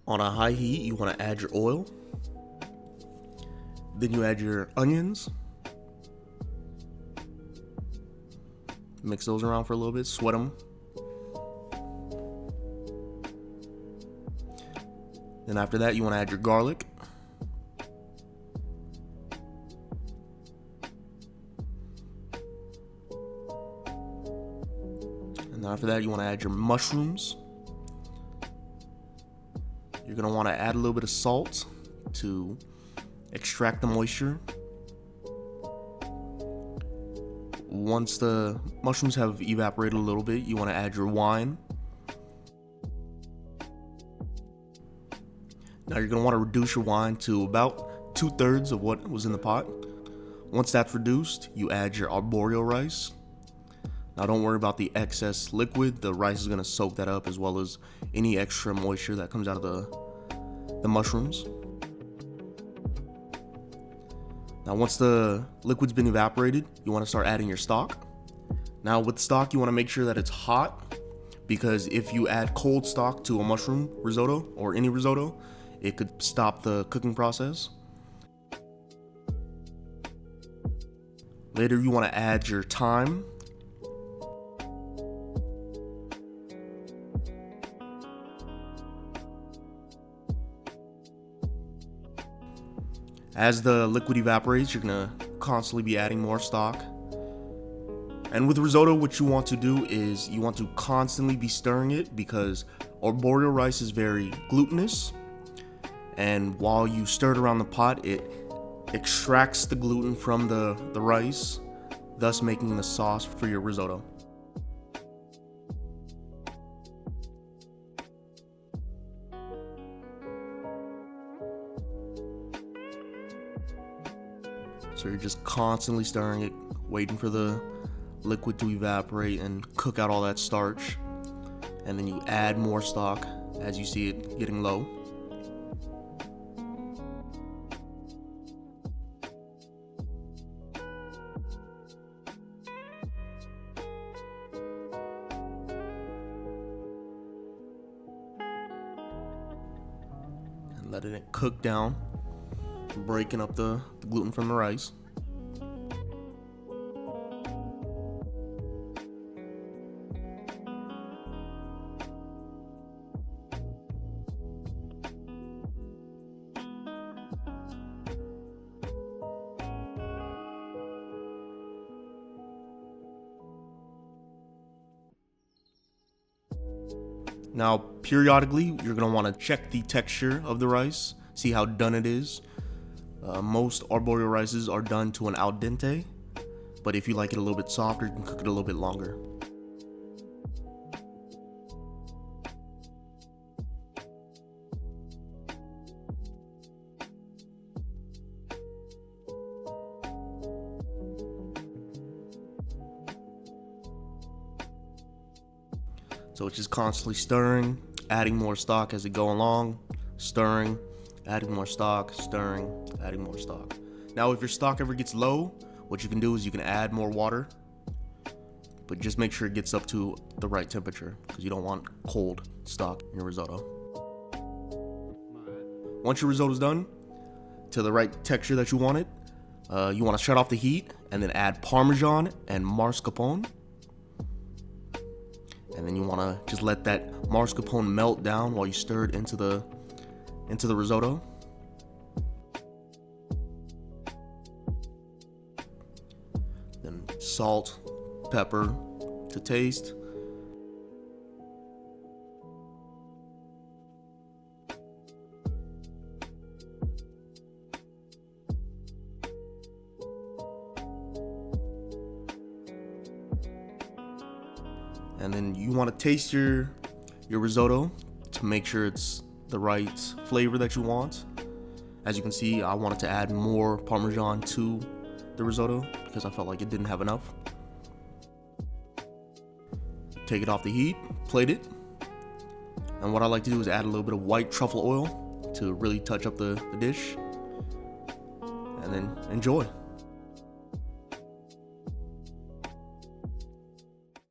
On a high heat, you want to add your oil. Then you add your onions. Mix those around for a little bit, sweat them. Then after that, you want to add your garlic. And then after that, you want to add your mushrooms. You're going to want to add a little bit of salt to extract the moisture. Once the mushrooms have evaporated a little bit, you want to add your wine. Now you're going to want to reduce your wine to about 2/3 of what was in the pot. Once that's reduced, you add your arboreal rice. Now don't worry about the excess liquid. The rice is going to soak that up, as well as any extra moisture that comes out of the mushrooms. Now once the liquid's been evaporated, you want to start adding your stock. Now with stock, you want to make sure that it's hot, because if you add cold stock to a mushroom risotto or any risotto, it could stop the cooking process. Later, you want to add your thyme. As the liquid evaporates, you're gonna constantly be adding more stock. And with risotto, what you want to do is you want to constantly be stirring it, because arboreal rice is very glutinous. And while you stir it around the pot, it extracts the gluten from the rice, thus making the sauce for your risotto. So you're just constantly stirring it, waiting for the liquid to evaporate and cook out all that starch. And then you add more stock as you see it getting low. And letting it cook down, breaking up the gluten from the rice. Now, periodically, you're going to want to check the texture of the rice, see how done it is. Most arboreal rices are done to an al dente, but if you like it a little bit softer, you can cook it a little bit longer. So it's just constantly stirring, adding more stock as it go along, stirring, adding more stock, stirring, adding more stock. Now if your stock ever gets low, what you can do is you can add more water, but just make sure it gets up to the right temperature, because you don't want cold stock in your risotto. Once your risotto is done, to the right texture that you want it, you want to shut off the heat and then add Parmesan and Mascarpone. And then you want to just let that mascarpone melt down while you stir it into the risotto. Then salt, pepper to taste. And then you want to taste your risotto to make sure it's the right flavor that you want. As you can see, I wanted to add more Parmesan to the risotto because I felt like it didn't have enough. Take it off the heat, plate it. And what I like to do is add a little bit of white truffle oil to really touch up the dish. And then enjoy.